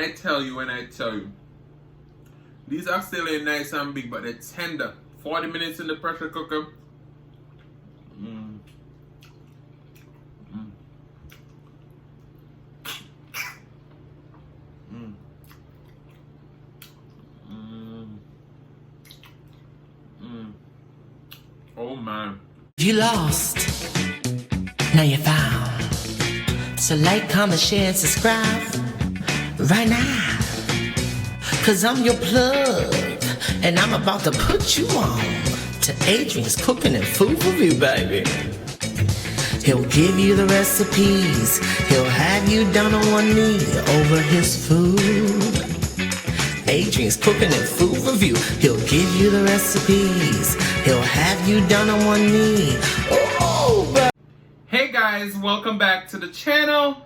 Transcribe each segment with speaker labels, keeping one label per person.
Speaker 1: I tell you, these oxtails are nice and big, but they're tender. 40 minutes in the pressure cooker. Oh man.
Speaker 2: You lost, now you found. So like, comment, share, and subscribe right now. Cause I'm your plug, and I'm about to put you on to Adrian's Cooking and Food Review, baby. He'll give you the recipes, he'll have you down on one knee over his food. Adrian's Cooking and Food Review, he'll give you the recipes, he'll have you down on one knee.
Speaker 1: Hey guys, welcome back to the channel.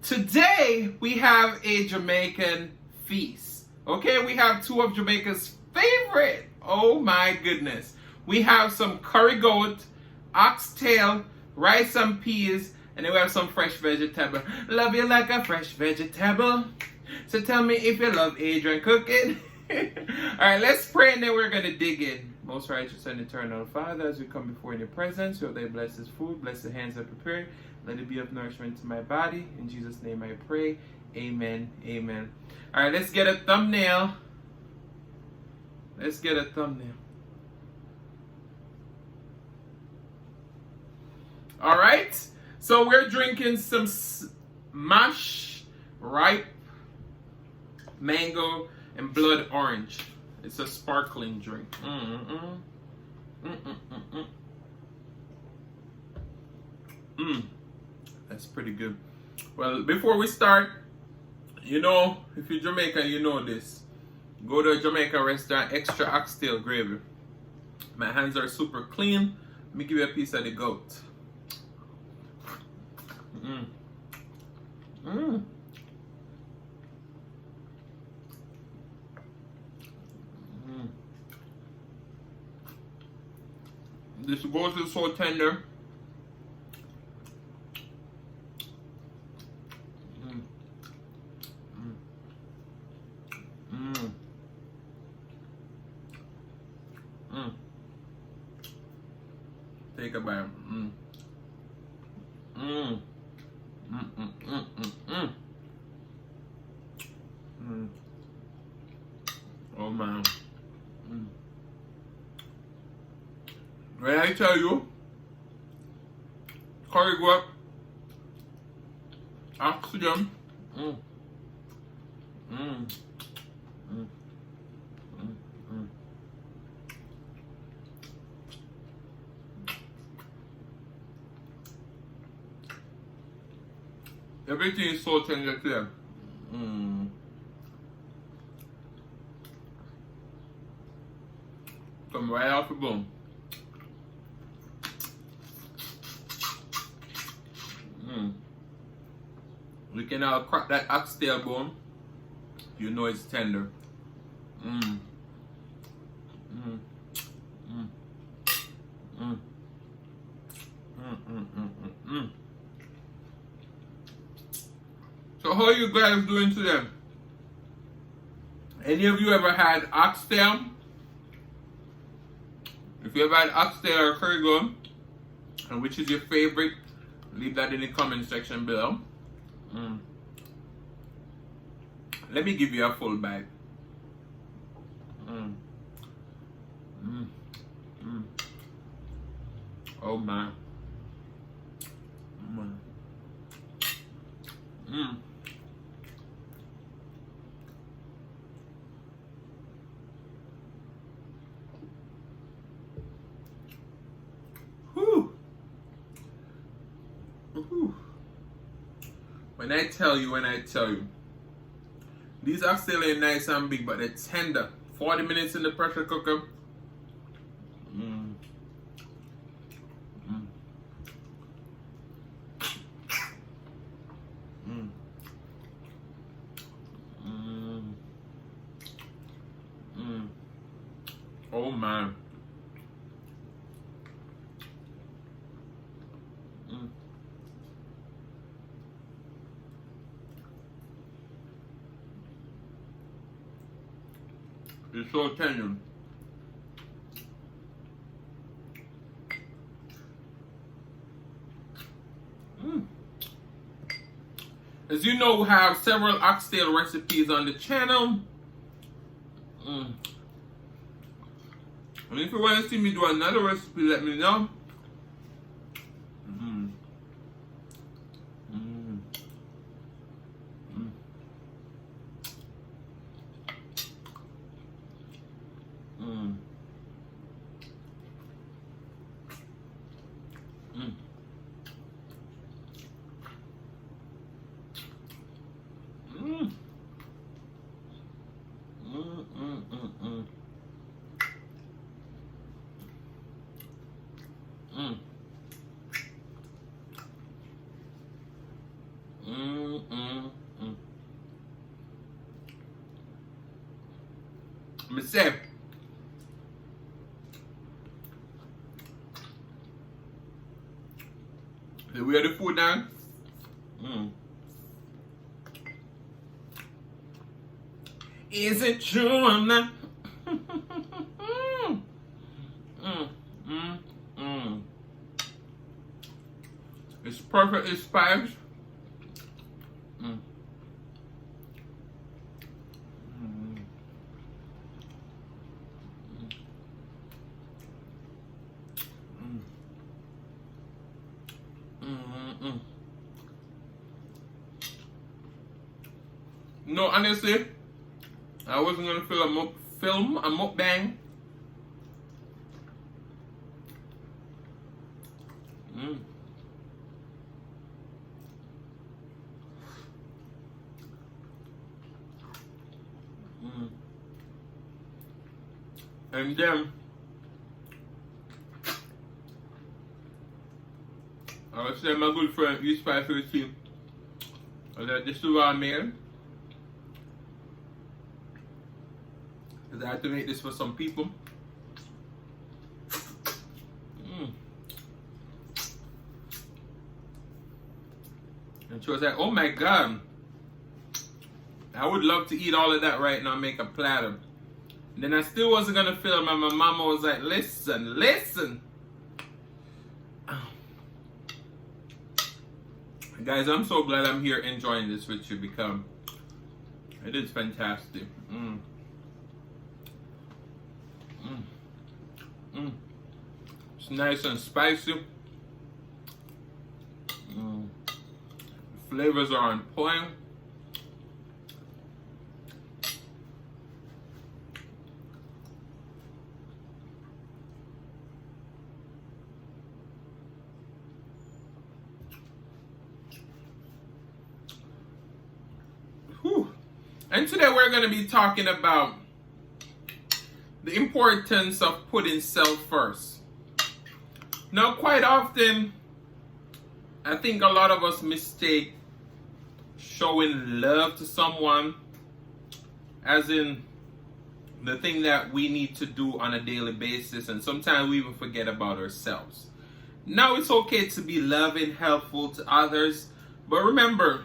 Speaker 1: Today we have a Jamaican feast. Okay, we have two of Jamaica's favorite. Oh my goodness. We have some curry goat, oxtail, rice and peas, and then we have some fresh vegetable. Love you like a fresh vegetable. So tell me if you love Adrian cooking. Alright, let's pray and then we're going to dig in. Most righteous and eternal Father, as we come before in your presence, we hope that you bless this food, bless the hands that prepare. Let it be of nourishment to my body. In Jesus' name I pray. Amen. Amen. Alright, let's get a thumbnail. Let's get a thumbnail. Alright, so we're drinking some mash, ripe mango, and blood orange. It's a sparkling drink. That's pretty good. Well, before we start, you know, if you're Jamaican, you know this. Go to a Jamaican restaurant, extra oxtail gravy. My hands are super clean. Let me give you a piece of the goat. This goat is so tender. Take a bite. Oh man. When I tell you, curry goat, oxygen, everything is so tender clear. Come right off the bone. We can now crack that oxtail bone. You know it's tender. So how are you guys doing today? Any of you ever had oxtail? If you ever had oxtail or curry goat, and which is your favorite, leave that in the comment section below. Let me give you a full bite. Oh man. Whew. When I tell you, these oxtails are nice and big, but they're tender. 40 minutes in the pressure cooker. Oh man. It's so tender. As you know, we have several oxtail recipes on the channel. And if you want to see me do another recipe, let me know. Me say, the way the food now, is it true I'm not? It's perfectly spiced. No, honestly, I wasn't gonna film a mukbang. And then I was saying my good friend East 513. I was like, this is what I made. Because I had to make this for some people. And she was like, oh my God, I would love to eat all of that right now and make a platter. And then I still wasn't going to film, and my mama was like, listen. Guys, I'm so glad I'm here enjoying this with you because it is fantastic. It's nice and spicy. The flavors are on point. And today we're going to be talking about the importance of putting self first. Now, quite often, I think a lot of us mistake showing love to someone as in the thing that we need to do on a daily basis, and sometimes we even forget about ourselves. Now, it's okay to be loving, helpful to others, but remember,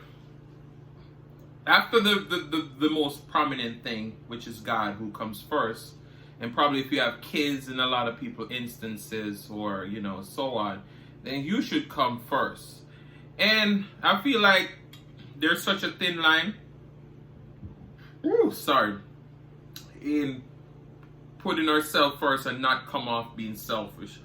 Speaker 1: after the most prominent thing, which is God, who comes first, and probably if you have kids in a lot of people instances or, you know, so on, then you should come first. And I feel like there's such a thin line, in putting ourselves first and not come off being selfish.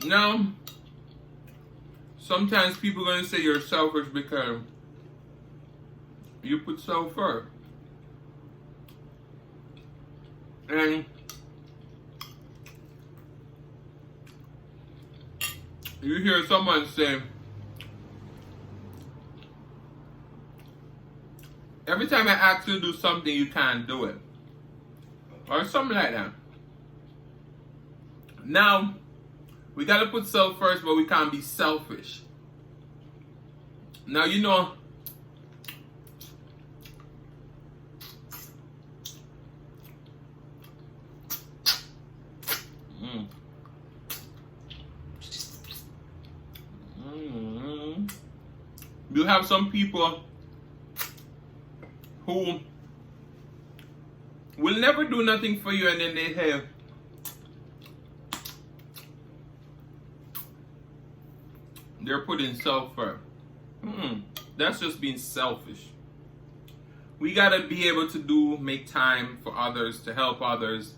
Speaker 1: Now, sometimes people are going to say you're selfish because you put self first. And you hear someone say, every time I ask you to do something, you can't do it. Or something like that. Now, we got to put self first, but we can't be selfish. Now, you know, You have some people who will never do nothing for you, and then they have they're putting self first. That's just being selfish. We gotta be able to make time for others, to help others.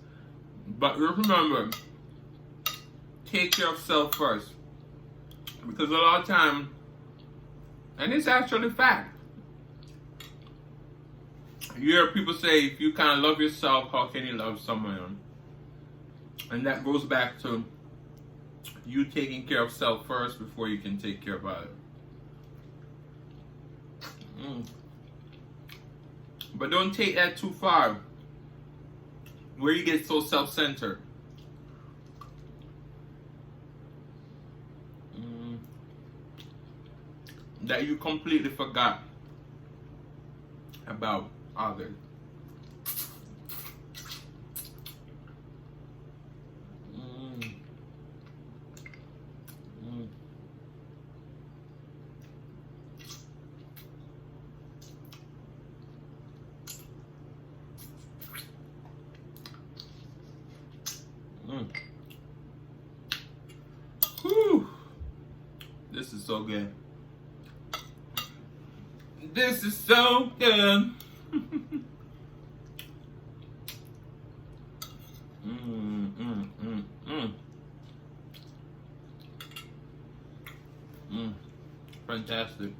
Speaker 1: But remember, take care of self first. Because a lot of time, and it's actually fact, you hear people say, if you can't love yourself, how can you love someone else? And that goes back to you taking care of self first before you can take care of others. But don't take that too far, where you get so self-centered. That you completely forgot about others. Whew. This is so good. This is so good. Fantastic.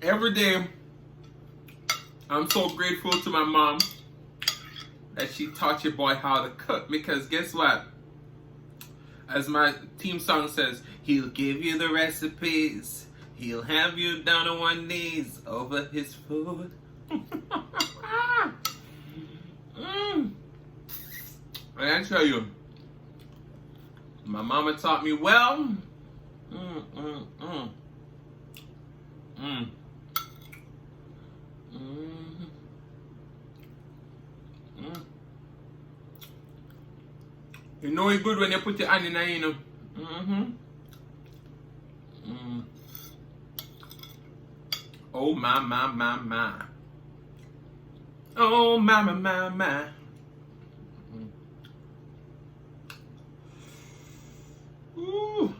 Speaker 1: Every day, I'm so grateful to my mom that she taught your boy how to cook, because guess what? As my theme song says, he'll give you the recipes, he'll have you down on one knees over his food. And I tell you, my mama taught me well. You know it's good when you put your hand in there, you know. Oh my. Oh my. Ooh.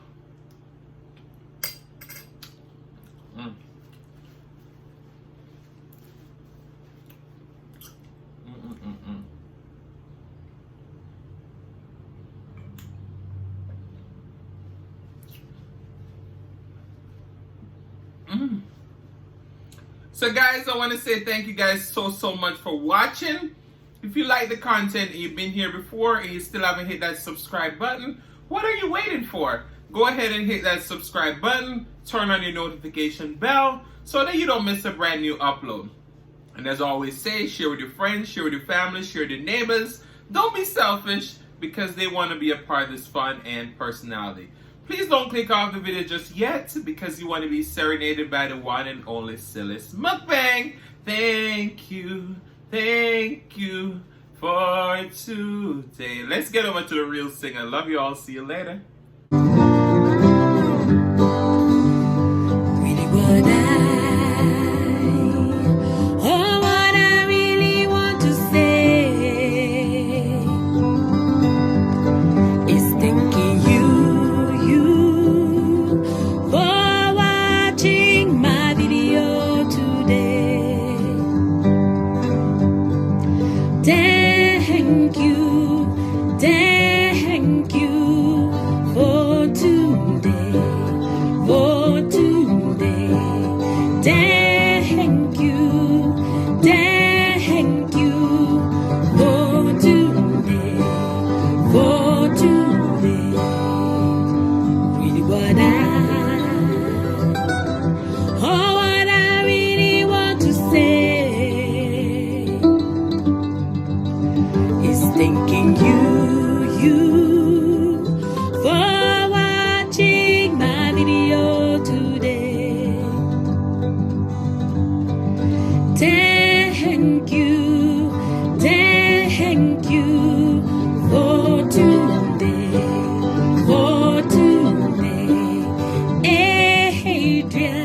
Speaker 1: So guys, I want to say thank you guys so much for watching. If you like the content and you've been here before and you still haven't hit that subscribe button, what are you waiting for? Go ahead and hit that subscribe button, turn on your notification bell so that you don't miss a brand new upload. And as I always say, share with your friends, share with your family, share with your neighbors. Don't be selfish, because they want to be a part of this fun and personality. Please don't click off the video just yet, because you want to be serenaded by the one and only Silas Mukbang. Thank you for today. Let's get over to the real singer. Love you all. See you later.
Speaker 3: Thank you Thank you, thank you for today, Adrian.